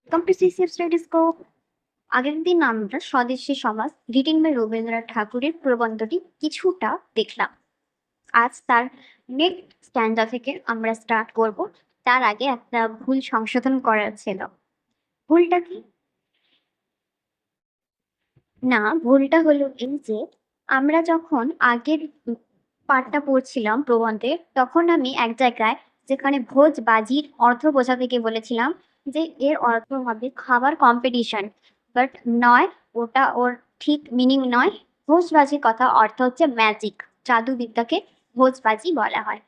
Welcome to CCF স্টাডিস্কোপ। আগের দিন আমরা স্বদেশী সমাজ রিটেন বাই রবীন্দ্রনাথ ঠাকুরের প্রবন্ধটি কিছুটা দেখলাম। আজ তার নেক্সট স্ট্যান্ডা থেকে আমরা স্টার্ট করব। তার আগে একটা ভুল সংশোধন করার ছিল। ভুলটা কি? না, ভুলটা হলো এই যে আমরা যখন আগের পাঠটা পড়ছিলাম প্রবন্ধে, তখন আমি এক জায়গায় যেখানে ভোজ বাজির অর্থ বোঝাতে গিয়ে বলেছিলাম যে এর অর্থ হবে খাবার কম্পিটিশন, বাট নয়, ওটা ওর ঠিক মিনিং নয়। ভোজবাজির কথা অর্থ হচ্ছে ম্যাজিক, জাদুবিদ্যাকে ভোজবাজি বলা হয়।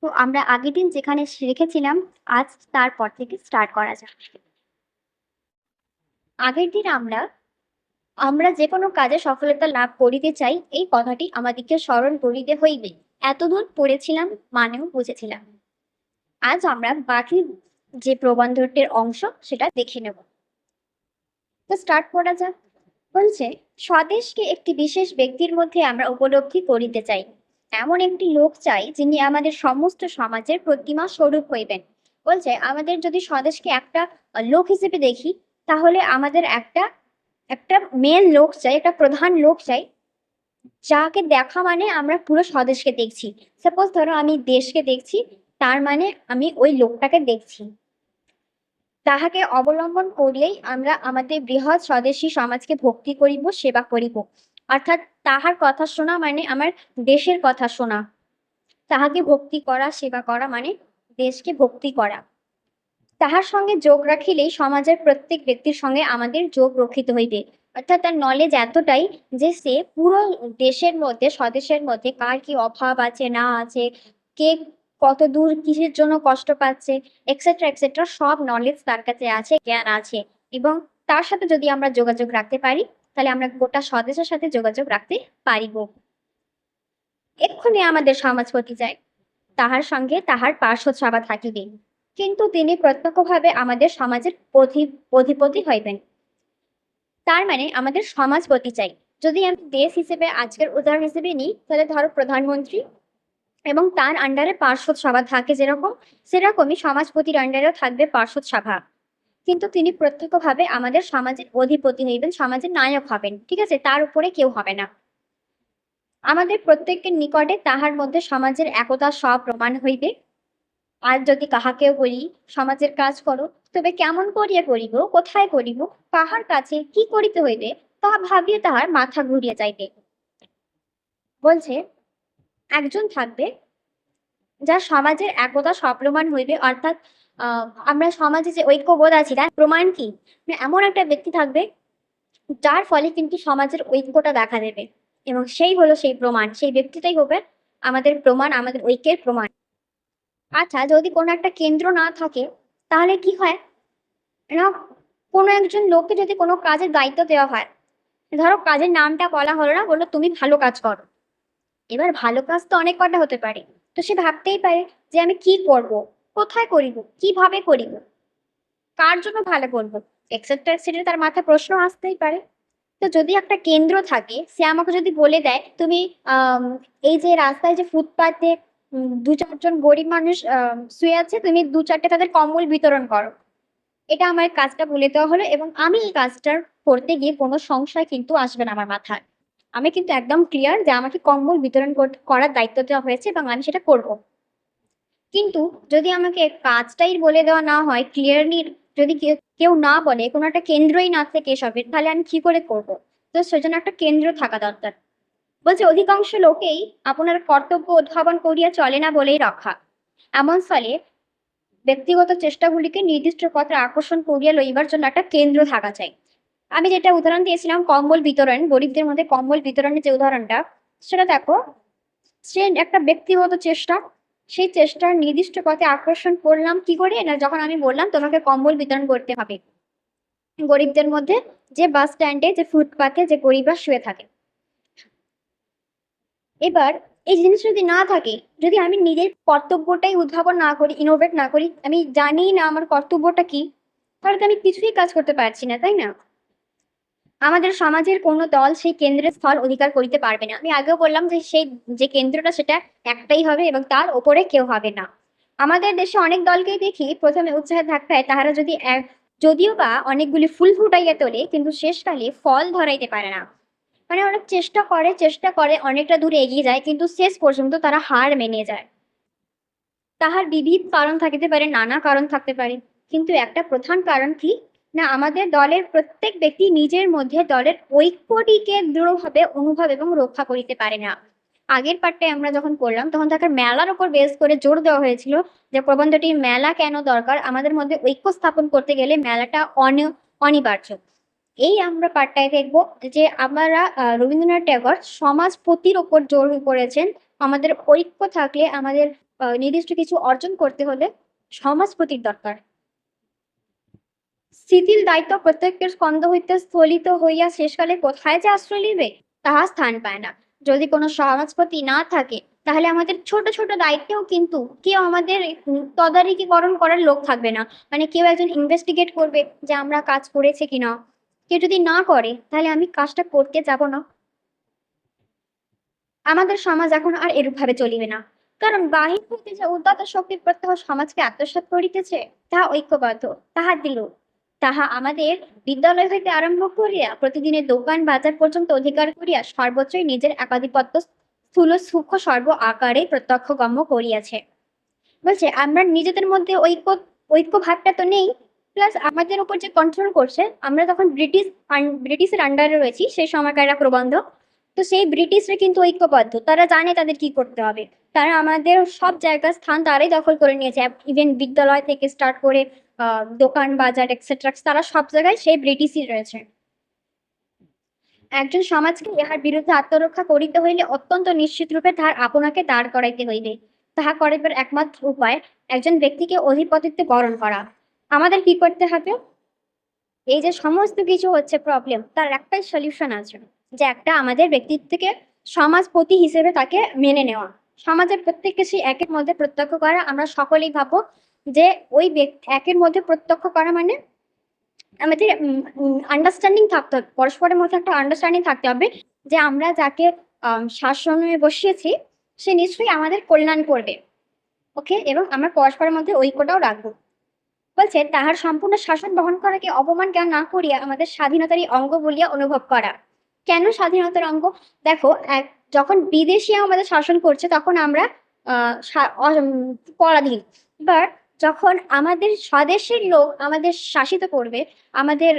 তো আমরা আগের দিন যেখানে রেখেছিলাম, আজ তারপর থেকে স্টার্ট করা যাক। আগের দিন আমরা আমরা যে কোনো কাজে সফলতা লাভ করিতে চাই, এই কথাটি আমাদিগকে স্মরণ করিতে হইবে। এতদূর পড়েছিলাম, মানেও বুঝেছিলাম। আজ আমরা বাকি যে প্রবন্ধটির অংশ সেটা দেখে নেব। তো স্টার্ট করা যাক। বলছে, স্বদেশকে একটি বিশেষ ব্যক্তির মধ্যে আমরা উপলব্ধি করিতে চাই। এমন একটি লোক চাই যিনি আমাদের সমস্ত সমাজের প্রতিমা স্বরূপ হইবেন। বলছে আমাদের যদি স্বদেশকে একটা লোক হিসেবে দেখি, তাহলে আমাদের একটা একটা মেন লোক চাই, একটা প্রধান লোক চাই, যাকে দেখা মানে আমরা পুরো স্বদেশকে দেখছি। সাপোজ ধরো আমি দেশকে দেখছি, তার মানে আমি ওই লোকটাকে দেখছি। তাহাকে অবলম্বন করিলেই আমরা আমাদের বৃহৎ স্বদেশী সমাজকে ভক্তি করিব, সেবা করিব। অর্থাৎ তাহার কথা শোনা মানে আমার দেশের কথা শোনা। তাহাকে ভক্তি করা, সেবা করা মানে দেশকে ভক্তি করা। তাহার সঙ্গে যোগ রাখিলেই সমাজের প্রত্যেক ব্যক্তির সঙ্গে আমাদের যোগ রক্ষিত হইবে। অর্থাৎ তার নলেজ এতটাই যে সে পুরো দেশের মধ্যে, স্বদেশের মধ্যে কার কি অভাব আছে না আছে, কে কত দূর কিসের জন্য কষ্ট পাচ্ছে, এক্সেট্রা এক্সেট্রা সব নলেজ তার কাছে আছে, জ্ঞান আছে। এবং তার সাথে যদি আমরা যোগাযোগ রাখতে পারি, তাহলে আমরা গোটা স্বদেশের সাথে যোগাযোগ রাখতে পারিব। এক্ষুনি আমাদের সমাজপতি যায়, তাহার সঙ্গে তাহার পার্শ্বদ সভা থাকিবে, কিন্তু তিনি প্রত্যক্ষভাবে আমাদের সমাজের অধিপতি হইবেন। তার মানে আমাদের সমাজপতি চাই। যদি আমি দেশ হিসেবে আজকের উদাহরণ হিসেবে নিই, তাহলে ধরো প্রধানমন্ত্রী এবং তার আন্ডারে পার্শ্বদ সভা থাকে যেরকম, সেরকমই সমাজপতির আন্ডারেও থাকবে পার্শ্বদ সভা। কিন্তু তিনি প্রত্যক্ষভাবে আমাদের সমাজের অধিপতি হইবেন, সমাজের নায়ক হবেন, ঠিক আছে? তার উপরে কেউ হবে না। আমাদের প্রত্যেকের নিকটে তাহার মধ্যে সমাজের একতা স্বপ্রমাণ হইবে। আর যদি কাহাকেও বলি সমাজের কাজ করো, তবে কেমন করিয়া করিব, কোথায় করিব, কাহার কাছে কি করিতে হইবে, তাহা ভাবিয়ে তাহার মাথা ঘুরিয়া যাইবে। বলছে একজন থাকবে যা সমাজের একতা সপ্রমাণ হইবে, অর্থাৎ আমরা সমাজে যে ঐক্যবোধ আছি তার প্রমাণ কি, মানে এমন একটা ব্যক্তি থাকবে যার ফলে কিন্তু সমাজের ঐক্যটা দেখা দেবে, এবং সেই হলো সেই প্রমাণ, সেই ব্যক্তিটাই হবে আমাদের প্রমাণ, আমাদের ঐক্যের প্রমাণ। আচ্ছা, যদি কোনো একটা কেন্দ্র না থাকে, তাহলে কি হয় না, কোনো একজন লোককে যদি কোনো কাজের দায়িত্ব দেওয়া হয়, ধরো কাজের নামটা বলা হলো না, বললো তুমি ভালো কাজ করো। এবার ভালো কাজ তো অনেক কটা হতে পারে, তো সে ভাবতেই পারে যে আমি কি করব, কোথায় করিব, কিভাবে করিব, কার জন্য ভালো করব, এক্সেট্রা এক্সেট্রা, তার মাথায় প্রশ্ন আসতেই পারে। তো যদি একটা কেন্দ্র থাকে, সে আমাকে যদি বলে দেয় তুমি আম, এই যে রাস্তায় যে ফুটপাতে দু চারজন গরিব মানুষ শুয়ে আছে, তুমি দু চারটে তাদের কম্বল বিতরণ করো, এটা আমার কাজটা বলে দেওয়া হলো, এবং আমি এই কাজটার করতে গিয়ে কোনো সংশয় কিন্তু আসবে না আমার মাথায়। আমি কিন্তু একদম ক্লিয়ার যে আমাকে কম্বল বিতরণ করার দায়িত্ব দেওয়া হয়েছে এবং আমি সেটা করব। কিন্তু যদি আমাকে কাজটাই বলে দেওয়া না হয় ক্লিয়ারলি, যদি কেউ না বলে, কোনো একটা কেন্দ্রই না থাকে এসবের, তাহলে আমি কি করে করব? তো সেজন্য একটা কেন্দ্র থাকা দরকার। বলছে অধিকাংশ লোকেই আপনার কর্তব্য উদ্ভাবন করিয়া চলে না বলেই রক্ষা। এমন ফলে ব্যক্তিগত চেষ্টাগুলিকে নির্দিষ্ট পথে আকর্ষণ করিয়া লইবার জন্য একটা কেন্দ্র থাকা চাই। আমি যেটা উদাহরণ দিয়েছিলাম কম্বল বিতরণ, গরিবদের মধ্যে কম্বল বিতরণের যে উদাহরণটা, সেটা দেখো, সে একটা ব্যক্তিগত চেষ্টা, সেই চেষ্টার নির্দিষ্ট পথে আকর্ষণ করলাম কি করে না, যখন আমি বললাম তোমাকে কম্বল বিতরণ করতে হবে গরিবদের মধ্যে, যে বাস স্ট্যান্ডে, যে ফুটপাতে যে গরিবরা শুয়ে থাকে। এবার এই জিনিস যদি না থাকে, যদি আমি নিজের কর্তব্যটাই উদ্ভাবন না করি, ইনোভেট না করি, আমি জানি না আমার কর্তব্যটা কি, তাহলে তো আমি কিছুই কাজ করতে পারছি না, তাই না? আমাদের সমাজের কোনো দল সেই কেন্দ্রের স্থল অধিকার করিতে পারবে না। আমি আগেও বললাম যে সেই যে কেন্দ্রটা সেটা একটাই হবে এবং তার ওপরে কেউ হবে না। আমাদের দেশে অনেক দলকেই দেখি প্রথমে উৎসাহের ধাক্কায় তাহারা যদি যদিও বা অনেকগুলি ফুল ফুটাইয়া তোলে, কিন্তু শেষকালে ফল ধরাইতে পারে না। মানে অনেক চেষ্টা করে অনেকটা দূরে এগিয়ে যায়, কিন্তু শেষ পর্যন্ত তারা হার মেনে যায়। তাহার বিবিধ কারণ থাকিতে পারে, নানা কারণ থাকতে পারে। কিন্তু একটা প্রধান কারণ কি? না, আমাদের দলের প্রত্যেক ব্যক্তি নিজের মধ্যে দলের ঐক্যটিকে দৃঢ়ভাবে অনুভব এবং রক্ষা করিতে পারে না। আগের পার্টটায় আমরা যখন পড়লাম তখন তাকে মেলার উপর বেস করে জোর দেওয়া হয়েছিল যে প্রবন্ধটি মেলা কেন দরকার, আমাদের মধ্যে ঐক্য স্থাপন করতে গেলে মেলাটা অনিবার্য। এই আমরা পার্টটায় দেখবো যে আমরা রবীন্দ্রনাথ ট্যাগর সমাজপতির ওপর জোর করেছেন। আমাদের ঐক্য থাকলে, আমাদের নির্দিষ্ট কিছু অর্জন করতে হলে সমাজপতির দরকার। শিথিল দায়িত্ব প্রত্যেকের স্কন্ধ হইতে স্খলিত হইয়া শেষকালে কোথায় যে আশ্রয় লিবে তাহা স্থান পায় না। যদি কোনো সমাজপতি না থাকে, তাহলে আমাদের ছোট ছোট দায়িত্বেও কিন্তু কেউ আমাদের তদারকিকরণ করার লোক থাকবে না। মানে কেউ একজন ইনভেস্টিগেট করবে যে আমরা কাজ করেছে কিনা। কেউ যদি না করে, তাহলে আমি কাজটা করতে যাব না। আমাদের সমাজ এখন আর এরূপভাবে চলিবে না। কারণ বাহির হইতে যে উদ্যত শক্তি প্রত্যহ সমাজকে আত্মসাৎ করিতেছে, তাহা ঐক্যবদ্ধ, তাহা দৃঢ়। তাহা আমাদের বিদ্যালয় হইতে আরম্ভ করিয়া প্রতিদিনের দোকান বাজার পর্যন্ত অধিকার করিয়া সর্বত্রই নিজের একাধিপত্য স্থূল সূক্ষ্ম সর্ব আকারে প্রত্যক্ষগম্য করিয়াছে। বলছে আমরা নিজেদের মধ্যে ঐক্য ভাবটা তো নেই। প্লাস আমাদের উপর যে কন্ট্রোল করছে, আমরা তখন ব্রিটিশের আন্ডারে রয়েছি সেই সময়কার একটা প্রবন্ধ। তো সেই ব্রিটিশরা কিন্তু ঐক্যবদ্ধ, তারা জানে তাদের কি করতে হবে। তারা আমাদের সব জায়গার স্থান তারাই দখল করে নিয়েছে। ইভেন বিদ্যালয় থেকে স্টার্ট করে দোকান বাজার এক্সেট্রা, তারা সব জায়গায় সেই ব্রিটিশই রয়েছে। একজন সমাজকে ইহার বিরুদ্ধে আত্মরক্ষা করিতে হইলে অত্যন্ত নিশ্চিত রূপে তাহার আপনাকে দাঁড় করাইতে হইবে। তাহা করিবার একমাত্র উপায় একজন ব্যক্তিকে অধিপতিত্বে বরণ করা। আমাদের কি করতে হবে? এই যে সমস্ত কিছু হচ্ছে প্রবলেম, তার একটাই সলিউশন আছে, যে একটা আমাদের ব্যক্তিত্বকে সমাজপতি হিসেবে তাকে মেনে নেওয়া। সমাজের প্রত্যেককে সেই একের মধ্যে প্রত্যক্ষ করা। আমরা সকলেই ভাবো যে ওই ব্যক্তি একের মধ্যে প্রত্যক্ষ করা মানে আমাদের আন্ডারস্ট্যান্ডিং থাকতে হবে, পরস্পরের মধ্যে একটা আন্ডারস্ট্যান্ডিং থাকতে হবে যে আমরা যাকে শাসনে বসিয়েছি সে নিশ্চয়ই আমাদের কল্যাণ করবে। ওকে, এবং আমরা পরস্পরের মধ্যে ঐক্যটাও রাখবো। বলছে তাহার সম্পূর্ণ শাসন বহন করাকে অপমান জ্ঞান না করিয়া আমাদের স্বাধীনতারই অঙ্গ বলিয়া অনুভব করা। কেন স্বাধীনতার অঙ্গ? দেখো, যখন বিদেশি আমাদের শাসন করছে তখন আমরা পরাধীন। বাট যখন আমাদের স্বদেশের লোক আমাদের শাসিত করবে, আমাদের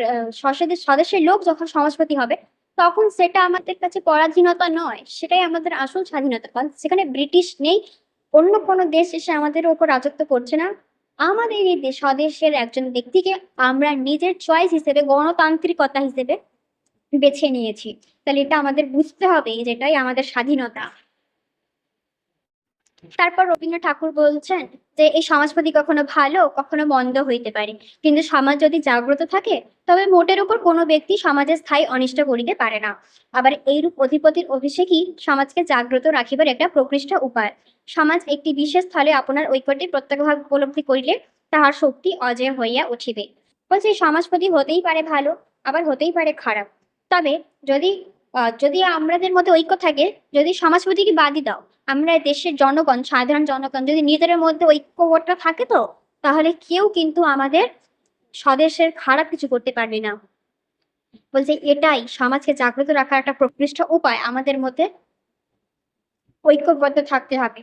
স্বদেশের লোক যখন সমাজপতি হবে, তখন সেটা আমাদের কাছে পরাধীনতা নয়, সেটাই আমাদের আসল স্বাধীনতা। কারণ সেখানে ব্রিটিশ নেই, অন্য কোনো দেশ এসে আমাদের উপর রাজত্ব করছে না। আমাদের এই স্বদেশের একজন ব্যক্তিকে আমরা নিজের চয়েস হিসেবে, গণতান্ত্রিকতা হিসেবে বেছে নিয়েছি। তাহলে এটা আমাদের বুঝতে হবে, যেটাই আমাদের স্বাধীনতা। তারপর রবীন্দ্রনাথ ঠাকুর বলছেন যে এই সমাজপতি কখনো ভালো কখনো মন্দ হইতে পারে, কিন্তু সমাজ যদি জাগ্রত থাকে তবে মোটের উপর কোনো ব্যক্তি সমাজের স্থায়ী অনিষ্ট করিতে পারে না। আবার এইরূপ অধিপতির অভিষেকই সমাজকে জাগ্রত রাখিবার একটা প্রকৃষ্ট উপায়। সমাজ একটি বিশেষ স্থলে আপনার ঐক্যটি প্রত্যক্ষভাবে উপলব্ধি করিলে তাহার শক্তি অজেয় হইয়া উঠিবে। বলছে এই সমাজপতি হতেই পারে ভালো, আবার হতেই পারে খারাপ। তবে যদি যদি আমাদের মধ্যে ঐক্য থাকে, যদি সমাজপতিকে বাদই দাও, আমরা দেশের জনগণ, সাধারণ জনগণ যদি নিজেদের মধ্যে ঐক্যবদ্ধ থাকে, তো তাহলে কেউ কিন্তু আমাদের স্বদেশের খারাপ কিছু করতে পারবে না। বলছে এটাই সমাজকে জাগ্রত রাখার একটা প্রকৃষ্ট উপায়, আমাদের মধ্যে ঐক্যবদ্ধ থাকতে হবে।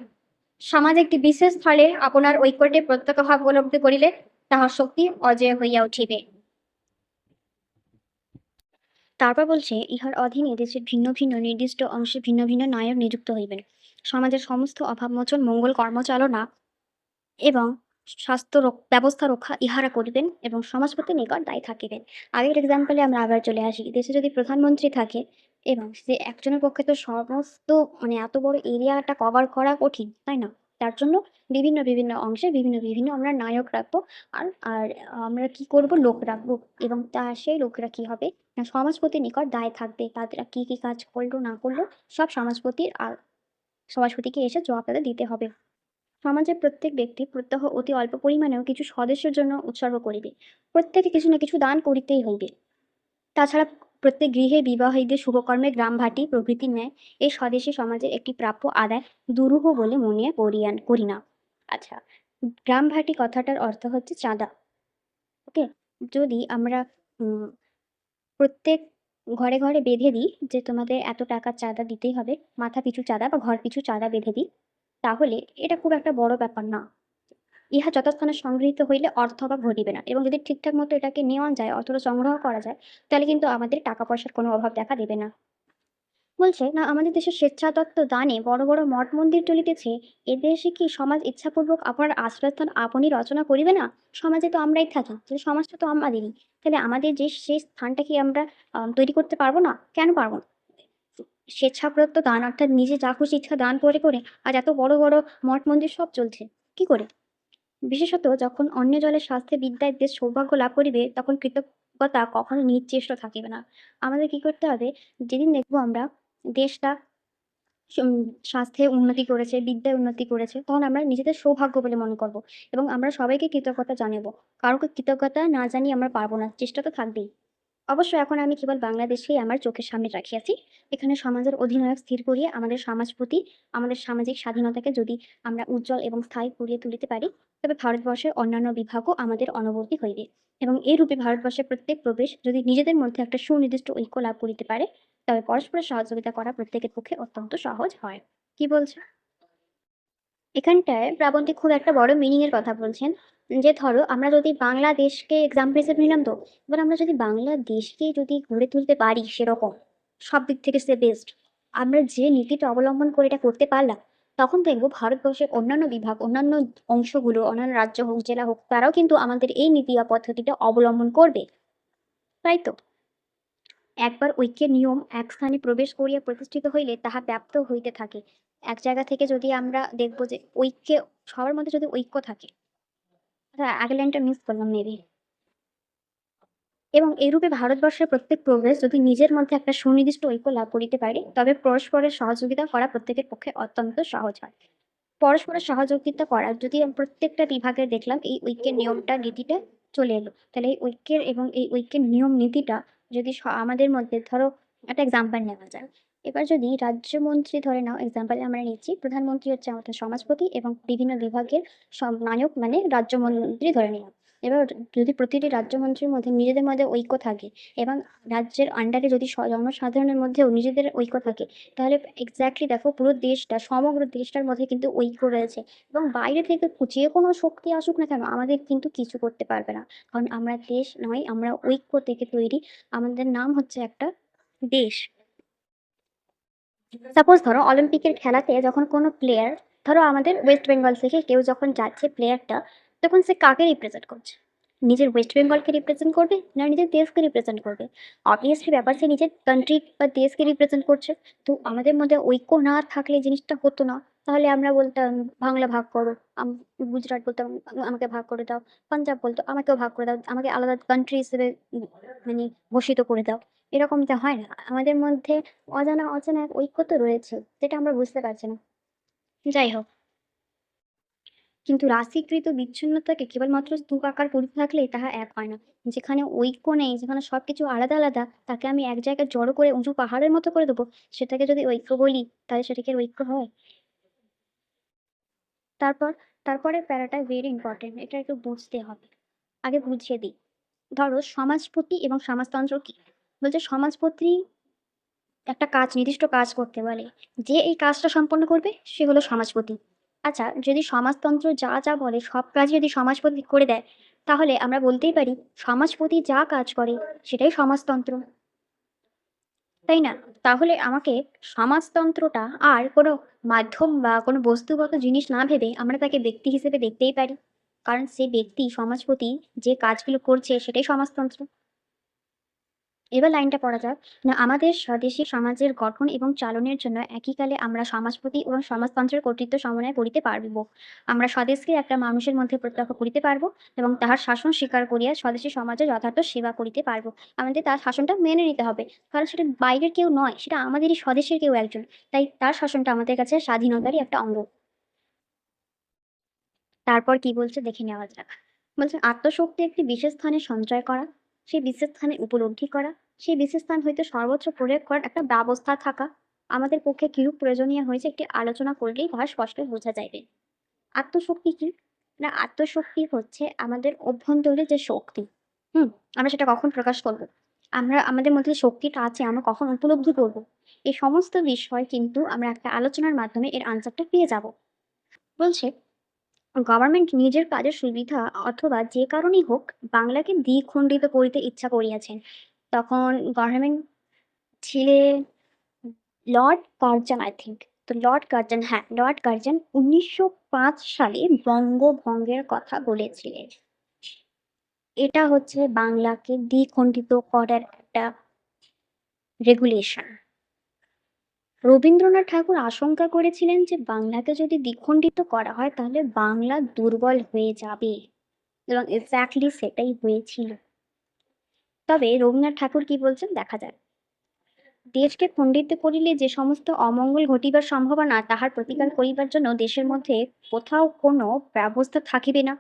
সমাজ একটি বিশেষ স্থলে আপনার ঐক্যটি প্রত্যক্ষভাবে উপলব্ধি করিলে তাহার শক্তি অজেয় হইয়া উঠিবে। তারপর বলছে ইহার অধীনে দেশের ভিন্ন ভিন্ন নির্দিষ্ট অংশে ভিন্ন ভিন্ন নায়ক নিযুক্ত হইবেন। সমাজের সমস্ত অভাবমোচন, মঙ্গল কর্মচালনা এবং স্বাস্থ্য ব্যবস্থা রক্ষা ইহারা করিবেন এবং সমাজপতির নিকট দায়ী থাকিবেন। আগের এক্সাম্পলে আমরা আবার চলে আসি, দেশে যদি প্রধানমন্ত্রী থাকে এবং সে একজনের পক্ষে তো সমস্ত মানে এত বড় এরিয়াটা কভার করা কঠিন, তাই না? তার জন্য বিভিন্ন বিভিন্ন অংশে বিভিন্ন বিভিন্ন আমরা নায়ক রাখবো। আর আর আমরা কি করব, লোক রাখবো। এবং সেই লোকরা কি হবে না, সমাজপতির নিকট দায় থাকবে, তাদের কি কি কাজ করলো না করলো সব সমাজপতিকে এসে জবাব তাদের দিতে হবে। সমাজের প্রত্যেক ব্যক্তি প্রত্যহ অতি অল্প পরিমাণেও কিছু স্বদেশের জন্য উৎসর্গ করিবে। প্রত্যেকে কিছু না কিছু দান করিতেই হইবে। তাছাড়া প্রত্যেক গৃহে বিবাহীদের শুভকর্মে গ্রামভাটি প্রভৃতি ন্যায় এই স্বদেশী সমাজের একটি প্রাপ্য আদায় দুরূহ বলে মনে করি না। আচ্ছা, গ্রামভাটি কথাটার অর্থ হচ্ছে চাঁদা। ওকে, যদি আমরা উম প্রত্যেক ঘরে, ঘরে বেঁধে দিই যে তোমাদের এত টাকা চাঁদা দিতেই হবে, মাথা পিছু চাঁদা বা ঘর পিছু চাঁদা বেঁধে দিই, তাহলে এটা খুব একটা বড় ব্যাপার না। ইহা যথাস্থানে সংগৃহীত হইলে অর্থ অভাব ঘটিবে না, এবং যদি ঠিকঠাক মতো এটাকে নেওয়া যায়, অর্থটা সংগ্রহ করা যায়, তাহলে কিন্তু আমাদের টাকা পয়সার কোনো অভাব দেখা দেবে না। বলছে না, আমাদের দেশে স্বেচ্ছাদত্ত দানে বড় বড় মঠ মন্দির চলিতেছে। এদেশে কি সমাজ ইচ্ছাপূর্বক আপনার আশ্রয়স্থান আপনি রচনা করিবে না? সমাজে তো আমরাই থাকি, তাহলে সমাজটা তো আমাদেরই। তাহলে আমাদের যে সেই স্থানটা কি আমরা তৈরি করতে পারবো না? কেন পারবো না? স্বেচ্ছাপ্রদত্ত দান, অর্থাৎ নিজে যা খুশি ইচ্ছা দান করে করে আজ এত বড় বড় মঠ মন্দির সব চলছে কি করে? বিশেষত যখন অন্য জলের স্বাস্থ্যে বিদ্যায় দেশ সৌভাগ্য লাভ করিবে, তখন কৃতজ্ঞতা কখনো নিশ্চেষ্ট থাকিবে না। আমাদের কি করতে হবে? যেদিন দেখবো আমরা দেশটা সুম স্বাস্থ্যে উন্নতি করেছে, বিদ্যায় উন্নতি করেছে, তখন আমরা নিজেদের সৌভাগ্য বলে মনে করব, এবং আমরা সবাইকে কৃতজ্ঞতা জানাবো। কারোকে কৃতজ্ঞতা না জানিয়ে আমরা পারবো না। চেষ্টা তো থাকবেই। অবশ্য এখন আমি কেবল বাংলাদেশকেই আমার চোখের সামনে রাখিয়াছি। এখানে সমাজের অধিনায়ক স্থির করিয়া আমাদের সমাজ প্রতি, আমাদের সামাজিক স্বাধীনতাকে যদি আমরা উজ্জ্বল এবং স্থায়ী করিয়া তুলিতে পারি, তবে ভারতবর্ষের অন্যান্য বিভাগও আমাদের অনুবর্তী হইবে, এবং এইরূপে ভারতবর্ষের প্রত্যেক প্রদেশ যদি নিজেদের মধ্যে একটা সুনির্দিষ্ট ঐক্য লাভ করিতে পারে, তবে পরস্পরের সহযোগিতা করা প্রত্যেকের পক্ষে অত্যন্ত সহজ হয়। কি বলছে? এখানটায় প্রাবন্তিক খুব একটা বড় মিনিং এর কথা বলছেন। যে ধরো আমরা যদি বাংলাদেশকে এক্সাম্পল হিসেবে নিলাম তো। এবার আমরা যদি বাংলাদেশকে যদি গড়ে তুলতে পারি সেরকম, সব দিক থেকে সে বেস্ট। আমরা যে নীতিটা অবলম্বন করে এটা করতে পারলাম, তখন দেখবো ভারতবর্ষের অন্যান্য বিভাগ, অন্যান্য অংশগুলো, অন্যান্য রাজ্য হোক, জেলা হোক, তারাও কিন্তু আমাদের এই নীতি বা পদ্ধতিটা অবলম্বন করবে। তাই তো? একবার ঐক্যের নিয়ম এক স্থানে প্রবেশ করিয়া প্রতিষ্ঠিত হইলে তাহা ব্যাপ্ত হইতে থাকে। এক জায়গা থেকে যদি আমরা দেখবো যে ঐক্যে, সবার মধ্যে যদি ঐক্য থাকে, আচ্ছা আগের লাইনটা মিস করলাম মেবি। এবং এইরূপে ভারতবর্ষের প্রত্যেক প্রদেশ যদি নিজের মধ্যে একটা সুনির্দিষ্ট ঐক্য লাভ করিতে পারে, তবে পরস্পরের সহযোগিতা করা প্রত্যেকের পক্ষে অত্যন্ত সহজ হয়। পরস্পরের সহযোগিতা করা যদি প্রত্যেকটা বিভাগে দেখলাম এই ঐক্যের নিয়মটা, নীতিটা চলে এলো, তাহলে এই ঐক্যের এবং এই ঐক্যের নিয়ম নীতিটা যদি আমাদের মধ্যে ধরো একটা এক্সাম্পল নেওয়া যায়। এবার যদি রাজ্যমন্ত্রী ধরে নাও, এক্সাম্পলে আমরা নিচ্ছি প্রধানমন্ত্রী হচ্ছে আমাদের সমাজপতি, এবং বিভিন্ন বিভাগের সব নায়ক মানে রাজ্যমন্ত্রী ধরে নিলাম। এবার যদি প্রতিটি রাজ্যমন্ত্রীর মধ্যে নিজেদের মধ্যে ঐক্য থাকে, এবং রাজ্যের আন্ডারে যদি জনসাধারণের মধ্যেও নিজেদের ঐক্য থাকে, তাহলে এক্স্যাক্টলি দেখো পুরো দেশটা, সমগ্র দেশটার মধ্যে কিন্তু ঐক্য রয়েছে, এবং বাইরে থেকে যে কোনো শক্তি আসুক না কেন আমাদের কিন্তু কিছু করতে পারবে না। কারণ আমরা দেশ নয়, আমরা ঐক্য থেকে তৈরি। আমাদের নাম হচ্ছে একটা দেশ। সাপোজ ধরো অলিম্পিকের খেলাতে যখন কোনো প্লেয়ার, ধরো আমাদের ওয়েস্ট বেঙ্গল থেকে কেউ যখন যাচ্ছে প্লেয়ারটা, তখন সে কাকে রিপ্রেজেন্ট করছে? নিজের ওয়েস্ট বেঙ্গলকে রিপ্রেজেন্ট করবে না নিজের দেশকে রিপ্রেজেন্ট করবে? অবভিয়াসলি ব্যাপার, সে নিজের কান্ট্রি বা দেশকে রিপ্রেজেন্ট করছে। তো আমাদের মধ্যে ঐক্য না থাকলে জিনিসটা হতো না। তাহলে আমরা বলতাম বাংলা ভাগ করো, গুজরাট বলতাম আমাকে ভাগ করে দাও, পাঞ্জাব বলতো আমাকেও ভাগ করে দাও, আমাকে আলাদা কান্ট্রি হিসেবে মানে ঘোষিত করে দাও। এরকমটা হয় না আমাদের মধ্যে। অজানা অচেনা এক ঐক্য তো রয়েছে, যেটা আমরা বুঝতে পারছি না। যাই হোক, কিন্তু রাশিকৃত বিচ্ছিন্নতাকে কেবলমাত্র স্তূপ আকার করিতে থাকলেই তাহা এক হয় না। যেখানে ঐক্য নেই, যেখানে সবকিছু আলাদা আলাদা, তাকে আমি এক জায়গায় জড়ো করে উঁচু পাহাড়ের মতো করে দেবো, সেটাকে যদি ঐক্য বলি, তাহলে সেটাকে আর ঐক্য হয়? তারপর তারপরে প্যারাটা ভেরি ইম্পর্টেন্ট, এটা একটু বুঝতে হবে। আগে বুঝিয়ে দিই। ধরো সমাজপতি এবং সমাজতন্ত্র কি? বলছে সমাজপতি একটা কাজ, নির্দিষ্ট কাজ করতে বলে, যে এই কাজটা সম্পন্ন করবে সে হলো সমাজপতি। আচ্ছা, যদি সমাজতন্ত্র যা যা বলে সব কাজ যদি সমাজপতি করে দেয়, তাহলে আমরা বলতেই পারি সমাজপতি যা কাজ করে সেটাই সমাজতন্ত্র, তাই না? তাহলে আমাকে সমাজতন্ত্রটা আর কোনো মাধ্যম বা কোনো বস্তুগত জিনিস না ভেবে আমরা তাকে ব্যক্তি হিসেবে দেখতেই পারি, কারণ সে ব্যক্তি সমাজপতি যে কাজগুলো করছে সেটাই সমাজতন্ত্র। এবার লাইনটা পড়া যাক। না, আমাদের স্বদেশী সমাজের গঠন এবং চালনের জন্য একইকালে আমরা সমাজপতি এবং সমাজতন্ত্রের কর্তৃত্ব সমন্বয় করিতে পারিব। আমরা স্বদেশকে একটা মানুষের মধ্যে প্রত্যক্ষ করিতে পারব, এবং তাহার শাসন স্বীকার করিয়া স্বদেশী সমাজের যথার্থ সেবা করিতে পারব। আমাদের তার শাসনটা মেনে নিতে হবে, কারণ সেটা বাইরের কেউ নয়, সেটা আমাদেরই স্বদেশের কেউ একজন। তাই তার শাসনটা আমাদের কাছে স্বাধীনতারই একটা অঙ্গ। তারপর কি বলছে দেখে নেওয়া যাক। বলছে আত্মশক্তি একটি বিশেষ স্থানে সঞ্চয় করা, সেই বিশেষ স্থানে উপলব্ধি করা, সেই বিশেষ স্থান হইতে সর্বোচ্চ প্রয়োগ করার একটা ব্যবস্থা থাকা আমাদের পক্ষে কিরূপ প্রয়োজনীয় হয়েছে একটি আলোচনা করলেই তাহা স্পষ্ট বোঝা যাইবে। আত্মশক্তি কি? না, আত্মশক্তি হচ্ছে আমাদের অভ্যন্তরে যে শক্তি, আমরা সেটা কখন প্রকাশ করব? আমরা আমাদের মধ্যে যে শক্তিটা আছে আমরা কখন উপলব্ধি করব? এই সমস্ত বিষয় কিন্তু আমরা একটা আলোচনার মাধ্যমে এর আনসারটা পেয়ে যাব। বলছে গভর্নমেন্ট নিজের কাজের সুবিধা অথবা যে কারণেই হোক বাংলাকে দ্বিখণ্ডিত করিতে ইচ্ছা করিয়াছেন। তখন গভর্নমেন্ট ছিলেন লর্ড কার্জন আই থিংক। তো লর্ড কার্জন, হ্যাঁ, লর্ড কার্জন ১৯০৫ সালে বঙ্গভঙ্গের কথা বলেছিলেন। এটা হচ্ছে বাংলাকে দ্বিখণ্ডিত করার একটা রেগুলেশন। রবীন্দ্রনাথ ঠাকুর আশঙ্কা করেছিলেন যে বাংলাকে যদি দ্বিখণ্ডিত করা হয় তাহলে বাংলা দুর্বল হয়ে যাবে, এবং এক্স্যাক্টলি সেটাই হয়েছিল। তবে রবীন্দ্রনাথ ঠাকুর কি বলছেন দেখা যাক। দেশকে খণ্ডিত করিলে যে সমস্ত অমঙ্গল ঘটিবার সম্ভাবনা তাহার প্রতিকার করিবার জন্য দেশের মধ্যে কোথাও কোনো ব্যবস্থা থাকিবে না।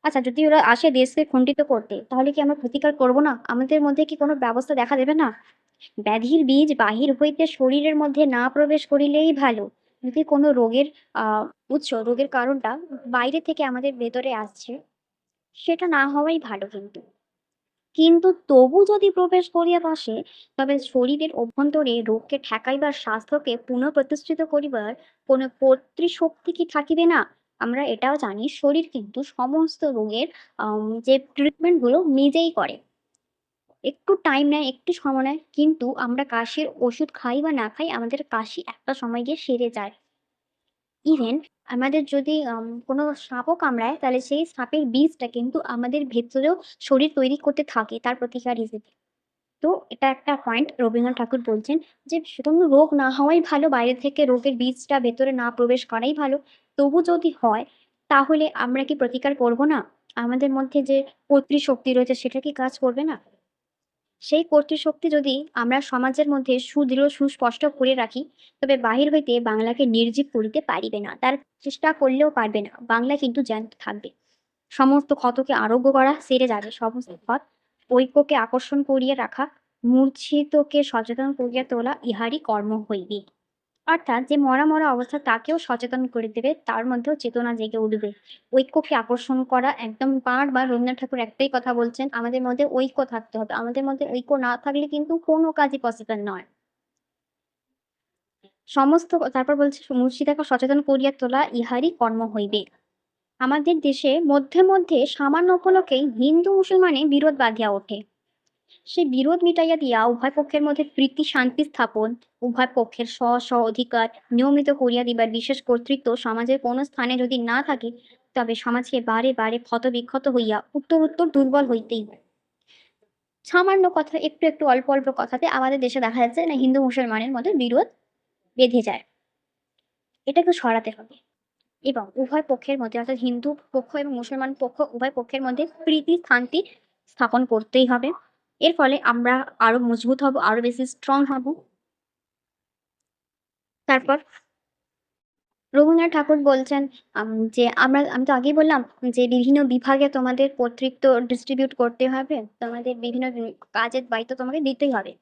আচ্ছা, যদি ওরা আসে দেশকে খণ্ডিত করতে তাহলে কি আমরা প্রতিকার করব না? আমাদের মধ্যে কি কোনো ব্যবস্থা দেখা দেবে না? ব্যাধির বীজ বাহির হইতে শরীরের মধ্যে না প্রবেশ করিলেই ভালো। যদি কোনো রোগের উৎস, রোগের কারণটা বাইরে থেকে আমাদের ভেতরে আসছে, সেটা না হওয়াই ভালো কিন্তু। কিন্তু তবু যদি প্রবেশ করিয়া বসে, তবে শরীরের অভ্যন্তরে রোগকে ঠেকাইবার, স্বাস্থ্যকে পুনঃপ্রতিষ্ঠিত করিবার কোনো কর্তৃশক্তি কি থাকিবে না? আমরা এটাও জানি শরীর কিন্তু সমস্ত রোগের যে ট্রিটমেন্টগুলো নিজেই করে। একটু টাইম নেয়, একটু সময় নেয়, কিন্তু আমরা কাশির ওষুধ খাই বা না খাই আমাদের কাশি একটা সময় গিয়ে সেরে যায়। ইভেন আমাদের যদি কোনো সাপও কামড়ায় তাহলে সেই সাপের বিষটা কিন্তু আমাদের ভেতরেও শরীর তৈরি করতে থাকে তার প্রতিকার হিসেবে। তো এটা একটা পয়েন্ট রবীন্দ্রনাথ ঠাকুর বলছেন যে সুতরাং রোগ না হওয়াই ভালো, বাইরে থেকে রোগের বীজটা ভেতরে না প্রবেশ করাই ভালো। তবু যদি হয় তাহলে আমরা কি প্রতিকার করব না? আমাদের মধ্যে যে কর্তৃশক্তি রয়েছে সেটা কি কাজ করবে না? সেই কর্তৃশক্তি যদি আমরা সমাজের মধ্যে সুদৃঢ় সুস্পষ্ট করে রাখি, তবে বাহির হইতে বাংলাকে নির্জীব করিতে পারিবে না। তার চেষ্টা করলেও পারবে না। বাংলা কিন্তু জ্যান্ত থাকবে। সমস্ত ক্ষতকে আরোগ্য করা সেরে যাবে, সমস্ত ক্ষত। ঐক্যকে আকর্ষণ করিয়া রাখা, মূর্ছিতকে সচেতন করিয়া তোলা ইহারই কর্ম হইবে। অর্থাৎ যে মরা, মরা অবস্থা তাকেও সচেতন করে দেবে, তার মধ্যেও চেতনা জেগে উঠবে। ঐক্যকে আকর্ষণ করা, একদম বারবার রবীন্দ্রনাথ ঠাকুর একটাই কথা বলছেন, আমাদের মধ্যে ঐক্য থাকতে হবে। আমাদের মধ্যে ঐক্য না থাকলে কিন্তু কোনো কাজই পসিবল নয়। তারপর বলছে মুর্শিদাকে সচেতন করিয়া তোলা ইহারই কর্ম হইবে। আমাদের দেশে মধ্যে, মধ্যে সামান্য উপলক্ষেই হিন্দু মুসলমানে বিরোধ বাধিয়া ওঠে। সেই বিরোধ মিটাইয়া দিয়া উভয় পক্ষের মধ্যে প্রীতি শান্তি স্থাপন, উভয় পক্ষের স্ব অধিকার নিয়মিত করিয়া দিবার বিশেষ কর্তৃত্ব সমাজের কোন স্থানে যদি না থাকে, তবে সমাজকে বারে বারে ক্ষত বিক্ষত হইয়া উত্তর উত্তর দুর্বল হইতেই হয়। সামান্য কথা, একটু একটু অল্প অল্প কথাতে আমাদের দেশে দেখা যাচ্ছে না হিন্দু মুসলমানের মধ্যে বিরোধ বেঁধে যায়। এটাকে সরাতে হবে, এবং উভয় পক্ষের মধ্যে অর্থাৎ হিন্দু পক্ষ এবং মুসলমান পক্ষ উভয় পক্ষের মধ্যে প্রীতি শান্তি স্থাপন করতেই হবে। এর ফলে আমরা আরো মজবুত হব, আরো বেশি স্ট্রং হব। তারপর রবীন্দ্রনাথ ঠাকুর বলছেন যে আমি তো আগেই বললাম যে বিভিন্ন বিভাগে তোমাদের কর্তৃত্ব ডিস্ট্রিবিউট করতে হবে, তোমাদের বিভিন্ন কাজের দায়িত্ব তোমাকে দিতেই হবে।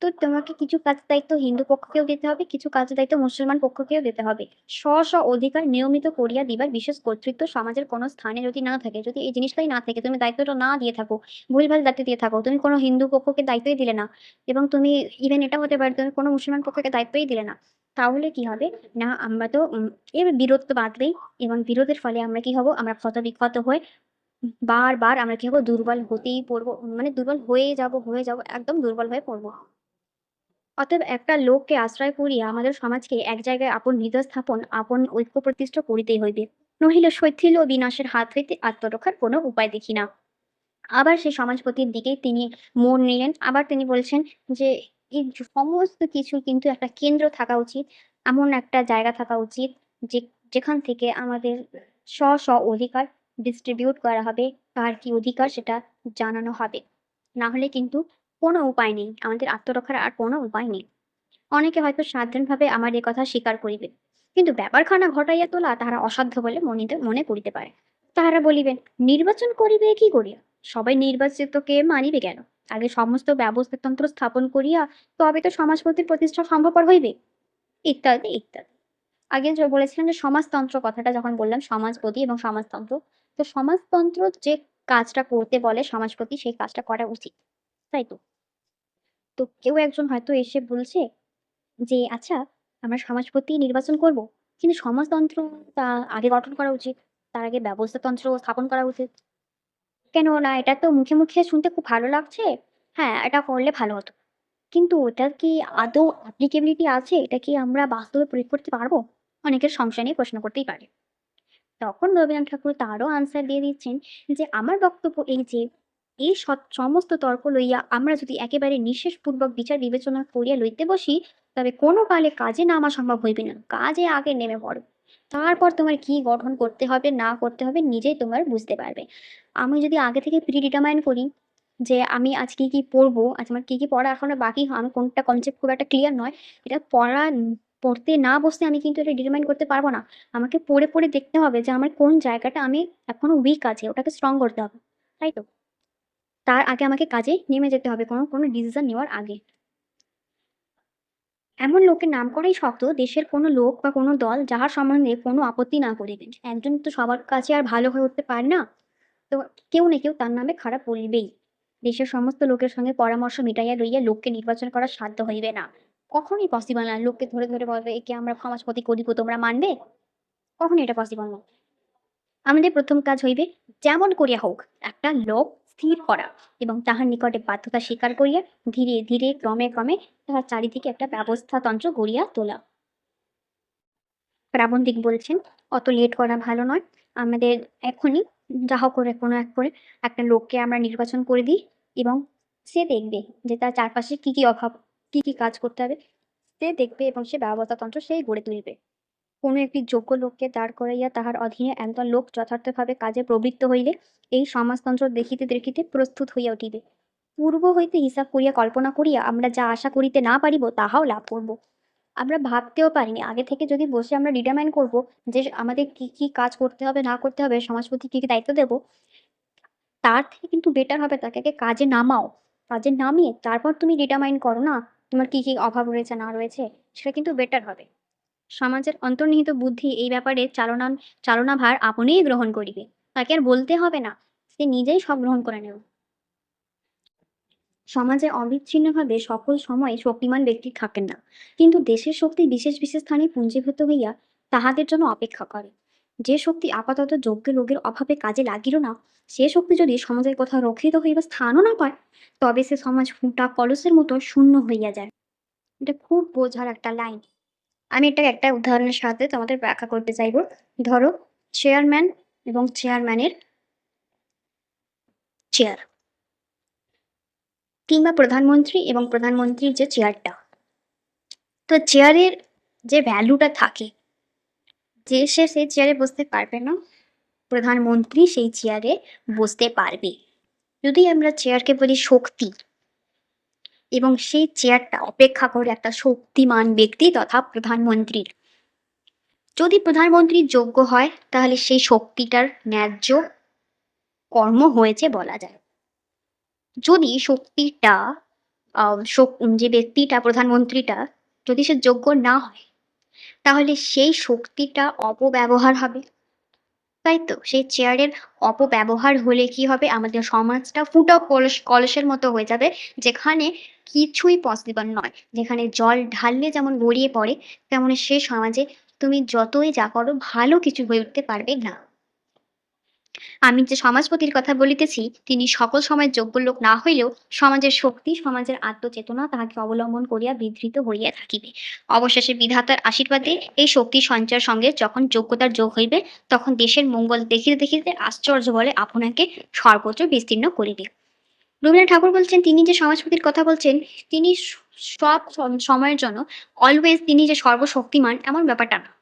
তো তোমাকে কিছু কাজের দায়িত্ব হিন্দু পক্ষকেও দিতে হবে, কিছু কাজের দায়িত্ব মুসলমান পক্ষকেও দিতে হবে। স্ব অধিকার নিয়মিত করিয়া দিবার বিশেষ কর্তৃত্ব সমাজের কোনো স্থানে যদি না থাকে, যদি এই জিনিসটাই না থাকে, তুমি দায়িত্বটা না দিয়ে থাকো, ভুলভাল দায়িত্ব দিয়ে থাকো, তুমি কোনো হিন্দু পক্ষকে দায়িত্বই দিলে না, এবং তুমি ইভেন এটা হতে পারে তুমি কোনো মুসলমান পক্ষকে দায়িত্বই দিলে না, তাহলে কি হবে না আমরা তো এর বিরোধ তো বাঁধবেই, এবং বিরোধের ফলে আমরা কি হব, আমরা ক্ষত বিক্ষত হয়ে বারবার আমরা কি হবো, দুর্বল হতেই পড়বো, মানে দুর্বল হয়ে যাব, একদম দুর্বল হয়ে পড়বো। অতএব একটা লোককে আশ্রয় করিয়া আমাদের সমাজকে এক জায়গায় আপন হৃদয় স্থাপন, আপন ঐক্য প্রতিষ্ঠা করিতেই হইবে, নহিলে শৈথিল্য ও বিনাশের হাত হইতে আত্মরক্ষার কোনো উপায় দেখি না। আবার সেই সমাজপতির দিকেই তিনি মোড় নিলেন। আবার তিনি বলছেন যে এই সমস্ত কিছুর কিন্তু একটা কেন্দ্র থাকা উচিত, এমন একটা জায়গা থাকা উচিত যে যেখান থেকে আমাদের স্ব অধিকার ডিস্ট্রিবিউট করা হবে, কার কি অধিকার সেটা জানানো হবে। না হলে কিন্তু কোনো উপায় নেই, আমাদের আত্মরক্ষার আর কোনো উপায় নেই। অনেকে হয়তো সাধারণভাবে আমার এ কথা স্বীকার করিবে, কিন্তু ব্যাপারখানা ঘটাইয়া তোলা তাহারা অসাধ্য বলে মনে করিতে পারে। তাহারা বলিবেন, নির্বাচন করিবে কি করিয়া? সবাই নির্বাচিতকে মানিবে কেন? আগে সমস্ত ব্যবস্থাতন্ত্র স্থাপন করিয়া তবে তো সমাজপতির প্রতিষ্ঠা সম্ভবপর হইবে, ইত্যাদি ইত্যাদি। আগে বলেছিলাম যে সমাজতন্ত্র কথাটা যখন বললাম, সমাজপতি এবং সমাজতন্ত্র, তো সমাজতন্ত্র যে কাজটা করতে বলে সমাজপতি সেই কাজটা করা উচিত। তাই তো? তো কেউ একজন হয়তো এসে বলছে যে, "আচ্ছা, আমরা সমাজপতি নির্বাচন করব। কিন্তু সমাজতন্ত্রটা আগে গঠন করা উচিত। তার আগে ব্যবস্থাতন্ত্র স্থাপন করা উচিত।" কেন না, এটা তো মুখে, মুখে শুনতে খুব ভালো লাগছে। হ্যাঁ, এটা করলে ভালো হতো। কিন্তু ওটার কি আদৌ applicability আছে? এটা কি আমরা বাস্তবে প্রয়োগ করতে পারবো? অনেকের সংশয় নিয়ে প্রশ্ন করতেই পারে। তখন রবীন্দ্রনাথ ঠাকুর তারও আনসার দিয়ে দিচ্ছেন যে, "আমার বক্তব্য এই যে, এই সমস্ত তর্ক লইয়া আমরা যদি একেবারে নিঃশেষপূর্বক বিচার বিবেচনা করিয়া লইতে বসি, তবে কোনো কালে কাজে নামা সম্ভব হইবে না। কাজে আগে নেমে পড়ো। তারপর তোমার কি গঠন করতে হবে না করতে হবে নিজেই তোমার বুঝতে পারবে। আমি যদি আগে থেকে প্রিডিটারমাইন করি যে আমি আজ কি, কি পড়বো, আজ আমার কি, কি পড়া এখনো বাকি, আমি কোনটা কনসেপ্ট খুব একটা ক্লিয়ার নয়। এটা পড়তে না বসতে আমি কিন্তু এটা ডিটারমাইন করতে পারব না। আমাকে পড়ে, পড়ে দেখতে হবে যে আমার কোন জায়গাটা আমি এখনো উইক আছে, ওটাকে স্ট্রং করতে হবে। তাই তো? তার আগে আমাকে কাজে নেমে যেতে হবে কোনো ডিসিশন নেওয়ার আগে। এমন লোকের নাম করাই শক্ত, দেশের কোনো লোক বা কোনো দল যাহার সম্বন্ধে কোনো আপত্তি না করিবেন। একজন তো সবার কাছে আর ভালো হয়ে উঠতে পারে না। তো কেউ না কেউ তার নামে খারাপ বলিবেই। দেশের সমস্ত লোকের সঙ্গে পরামর্শ মিটাইয়া লইয়া লোককে নির্বাচন করা সাধ্য হইবে না। কখনোই পসিবল না। লোককে ধরে, ধরে বলবে, "একে আমরা সমাজপতি করিব, তোমরা মানবে?" কখনোই এটা পসিবল না। আমাদের প্রথম কাজ হইবে যেমন করিয়া হোক একটা লোক স্থির করা এবং তাহার নিকটে বাধ্যতা স্বীকার করিয়া ধীরে ধীরে ক্রমে ক্রমে তাহার চারিদিকে একটা ব্যবস্থাতন্ত্র গড়িয়া তোলা। প্রাবন্ধিক বলছেন, অত লেট করা ভালো নয়। আমাদের এখনই যা হোক করে কোনো এক করে একটা লোককে আমরা নির্বাচন করে দিই এবং সে দেখবে যে তার চারপাশে কি, কি অভাব, কি, কি কাজ করতে হবে। সে দেখবে এবং সে ব্যবস্থাতন্ত্র সেই গড়ে তুলবে। কোনো একটি যোগ্য লোককে দাঁড় করাইয়া তাহার অধীনে একদল লোক যথার্থভাবে কাজে প্রবৃত্ত হইলে এই সমাজতন্ত্র দেখিতে দেখিতে প্রস্তুত হইয়া উঠিবে। পূর্ব হইতে হিসাব করিয়া কল্পনা করিয়া আমরা যা আশা করিতে না পারিব তাহাও লাভ করব। আমরা ভাবতেও পারিনি। আগে থেকে যদি বসে আমরা ডিটারমাইন করব যে আমাদের কি, কি কাজ করতে হবে না করতে হবে, সমাজ প্রতি কি, কি দায়িত্ব দেব, তার থেকে কিন্তু বেটার হবে তাকে আগে কাজে নামাও। কাজে নামিয়ে তারপর তুমি ডিটারমাইন করো না তোমার কি, কি অভাব রয়েছে না রয়েছে, সেটা কিন্তু বেটার হবে। সমাজের অন্তর্নিহিত বুদ্ধি এই ব্যাপারে চালনাভার আপনিই গ্রহণ করিবে। তাকে আর বলতে হবে না। সে নিজেই সব গ্রহণ করে নেবে। সমাজে অবিচ্ছিন্নভাবে সকল সময় শক্তিমান ব্যক্তি থাকেন না। কিন্তু দেশের শক্তি বিশেষ, বিশেষ স্থানে পুঞ্জীভূত হইয়া তাহাদের জন্য অপেক্ষা করে। যে শক্তি আপাতত যোগ্য লোকের অভাবে কাজে লাগিল না, সে শক্তি যদি সমাজের কোথাও রক্ষিত হইবার স্থানও না পায়, তবে সে সমাজ ফুটা কলসের মতো শূন্য হইয়া যায়। এটা খুব বোঝার একটা লাইন। আমি এটাকে একটা উদাহরণের সাথে তোমাদের ব্যাখ্যা করতে চাইবো। ধরো চেয়ারম্যান এবং চেয়ারম্যানের চেয়ার কিংবা প্রধানমন্ত্রী এবং প্রধানমন্ত্রীর যে চেয়ারটা। তো চেয়ারের যে ভ্যালুটা থাকে, যে সে সেই চেয়ারে বসতে পারবে না, প্রধানমন্ত্রী সেই চেয়ারে বসতে পারবে। যদি আমরা চেয়ারকে বলি শক্তি এবং সেই চেয়ারটা অপেক্ষা করে একটা শক্তিমান ব্যক্তি তথা প্রধানমন্ত্রীর। যদি প্রধানমন্ত্রী যোগ্য হয় তাহলে সেই শক্তিটার ন্যায্য কর্ম হয়েছে বলা যায়। যদি শক্তিটা যে ব্যক্তিটা প্রধানমন্ত্রীটা যদি সে যোগ্য না হয়, তাহলে সেই শক্তিটা অপব্যবহার হবে। তাই তো? সেই চেয়ারের অপব্যবহার হলে কি হবে? আমাদের সমাজটা ফুটো কলসের মতো হয়ে যাবে, যেখানে কিছুই পসিবল নয়। যেখানে জল ঢাললে যেমন গড়িয়ে পড়ে, তেমনি সে সমাজে তুমি যতই যা করো ভালো কিছু হয়ে উঠতে পারবে না। আমি যে সমাজপতির কথা বলিতেছি, তিনি সকল সময় যোগ্য লোক না হইলেও সমাজের শক্তি, সমাজের আত্মচেতনা তাহাকে অবলম্বন করিয়া বিধৃত হইয়া থাকিবে। অবশেষে বিধাতার আশীর্বাদে এই শক্তির সঞ্চার সঙ্গে যখন যোগ্যতার যোগ হইবে, তখন দেশের মঙ্গল দেখিতে দেখিতে আশ্চর্য বলে আপনাকে সর্বত্র বিস্তীর্ণ করিবে। রবীন্দ্রনাথ ঠাকুর বলছেন, তিনি যে সমাজপতির কথা বলছেন, তিনি সব সময়ের জন্য অলওয়েজ তিনি যে সর্বশক্তিমান এমন ব্যাপারটা না।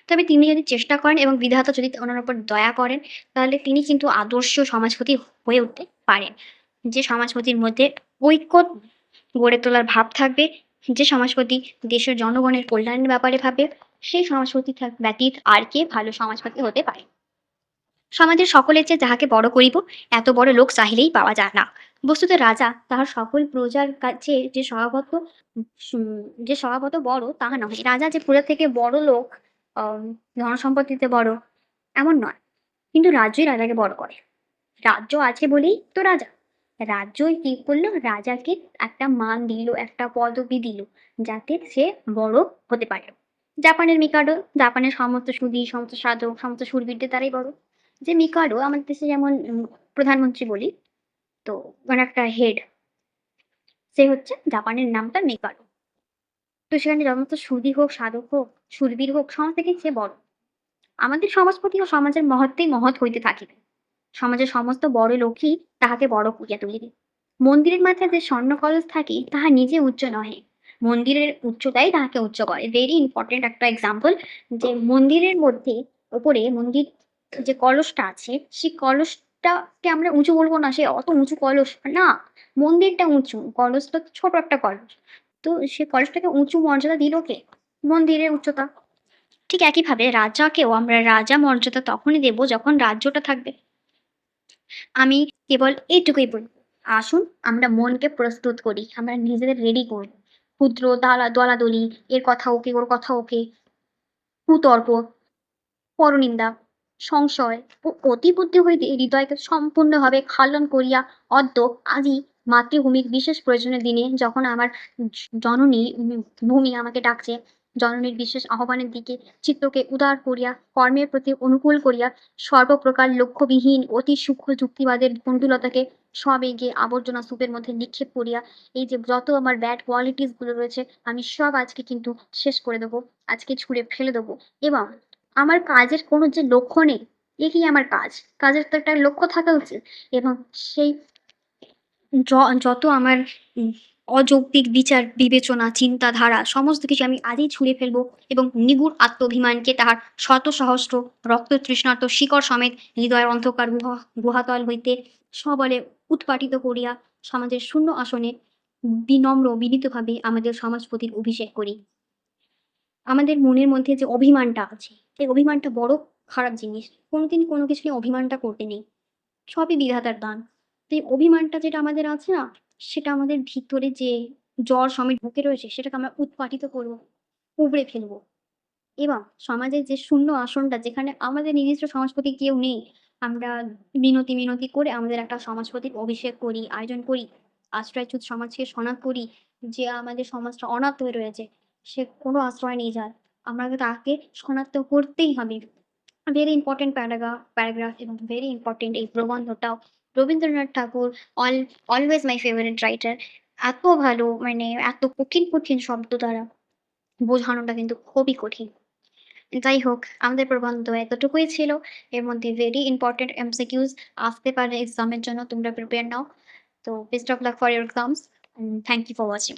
তবে তিনি যদি চেষ্টা করেন এবং বিধাতা যদি ওনার উপর দয়া করেন, তাহলে তিনি কিন্তু আদর্শ সমাজপতি হয়ে উঠতে পারেন। যে সমাজপতির মধ্যে ঐক্য গড়ে তোলার ভাব থাকবে, যে সমাজপতি দেশের জনগণের কল্যাণের ব্যাপারে ভাবে, সেই সমাজপতি ব্যতীত আর কে ভালো সমাজপতি হতে পারে? সমাজের সকলের চেয়ে যাহাকে বড় করিব, এত বড় লোক চাহিলেই পাওয়া যায় না। বস্তুত রাজা তাহার সকল প্রজার কাছে যে স্বভাবত বড় তাহা নহে। রাজা যে প্রজা থেকে বড় লোক, ধনসম্পত্তিতে বড়, এমন নয়। কিন্তু রাজ্যই রাজাকে বড় করে। রাজ্য আছে বলেই তো রাজা। রাজ্যই কি করলো, রাজাকে একটা মান দিল, একটা পদবি দিল, যাতে সে বড় হতে পারে। জাপানের মিকাডো, জাপানের সমস্ত সুধী, সমস্ত সাধক, সমস্ত শূরবীরদের দ্বারাই বড়। যে মিকাডো আমাদের দেশে যেমন প্রধানমন্ত্রী বলি, তো মানে একটা হেড, সে হচ্ছে জাপানের নামটা মিকাডো। তো সেখানে সমস্ত সুধী হোক, সাধক হোক, শূরবীর হোক, সমস্ত থেকে সে বড়। আমাদের সমাজপতি ও সমাজের মহত্বেই মহৎ হইতে থাকিবে। সমাজের সমস্ত বড় লোকই তাহাকে বড় করিয়া তুলিবে। মন্দিরের মাথায় যে স্বর্ণ কলস থাকে তাহা নিজে উচ্চ নহে, মন্দিরের উচ্চতাই তাহাকে উচ্চ করে। ভেরি ইম্পর্টেন্ট একটা এক্সাম্পল, যে মন্দিরের মধ্যে ওপরে মন্দির যে কলসটা আছে, সেই কলসটাকে আমরা উঁচু বলবো না, সে অত উঁচু কলস না। মন্দিরটা উঁচু, কলসটা তো ছোট একটা কলস। তো সে কলসটাকে উঁচু মর্যাদা দিল কে? মন্দিরের উচ্চতা। ঠিক একইভাবে রাজাকেও আমরা রাজা মর্যাদা তখনই দেব যখন রাজ্যটা থাকবে। আমি কেবল এইটুকুই বলব, আসুন আমরা মনকে প্রস্তুত করি, আমরা নিজেদের রেডি করি। ক্ষুদ্র দলাদলি, এর কথা ওকে, ওর কথা ওকে, কুতর্ক, পরনিন্দা, সংশয় ও অতিবুদ্ধি হইতে হৃদয়কে সম্পূর্ণভাবে খালন করিয়া অদ্য আজই মাতৃভূমির বিশেষ প্রয়োজনের দিনে যখন আমার জননী ভূমি আমাকে ডাকছে, জননীর বিশেষ আহ্বানের দিকে চিত্তকে উদার করিয়া কর্মের প্রতি অনুকূল করিয়া সর্বপ্রকার লক্ষ্যবিহীন অতি সূক্ষ্ম যুক্তিবাদের গণ্ডূলতাকে সবেগে আবর্জনা স্তূপের মধ্যে নিক্ষেপ করিয়া এই যে যত আমার ব্যাড কোয়ালিটিস গুলো রয়েছে আমি সব আজকে কিন্তু শেষ করে দেবো, আজকে ছুঁড়ে ফেলে দেবো। এবং আমার কাজের কোনো যে লক্ষ্য নেই, এ কি আমার কাজ? কাজের তো একটা লক্ষ্য থাকা উচিত। এবং সেই যত আমার উম অযৌক্তিক বিচার, বিবেচনা, চিন্তাধারা সমস্ত কিছু আমি আজই ছুঁড়ে ফেলবো এবং নিগূঢ় আত্মাভিমানকে তাহার শত সহস্র রক্ততৃষ্ণার্ত শিকড় সমেত হৃদয়ের অন্ধকার গুহাতল হইতে সবলে উৎপাটিত করিয়া সমাজের শূন্য আসনে বিনম্র বিনীতভাবে আমাদের সমাজপতির অভিষেক করি। আমাদের মনের মধ্যে যে অভিমানটা আছে, সেই অভিমানটা বড় খারাপ জিনিস। কোনোদিন কোনো কিছু নিয়ে অভিমানটা করতে নেই। সবই বিধাতার দান। তো এই অভিমানটা যেটা আমাদের আছে না, সেটা আমাদের ভিতরে যে জ্বর সমেত ঢুকে রয়েছে, সেটাকে আমরা উৎপাটিত করব, উপড়ে ফেলব। এবং সমাজের যে শূন্য আসনটা, যেখানে আমাদের নির্দিষ্ট সমাজপতি কেউ নেই, আমরা মিনতি করে আমাদের একটা সমাজপতির অভিষেক করি, আয়োজন করি। আশ্রয়চ্যুত সমাজকে শনাক্ত করি, যে আমাদের সমাজটা অনাথ হয়ে রয়েছে, সে কোনো আশ্রয় নেই যার, আমাকে তাকে শনাক্ত করতেই হবে। ভেরি ইম্পর্টেন্ট প্যারাগ্রাফ এবং ভেরি ইম্পর্টেন্ট এই প্রবন্ধটাও। রবীন্দ্রনাথ ঠাকুর অলওয়েজ মাই ফেভারিট রাইটার। এত ভালো, মানে এত কঠিন শব্দ দ্বারা বোঝানোটা কিন্তু খুবই কঠিন। যাই হোক, আমাদের প্রবন্ধ এতটুকুই ছিল। এর মধ্যে ভেরি ইম্পর্টেন্ট এমসিকিউস আসতে পারে এক্সামের জন্য, তোমরা প্রিপেয়ার নাও। তো best of luck for your exams. Thank you for watching.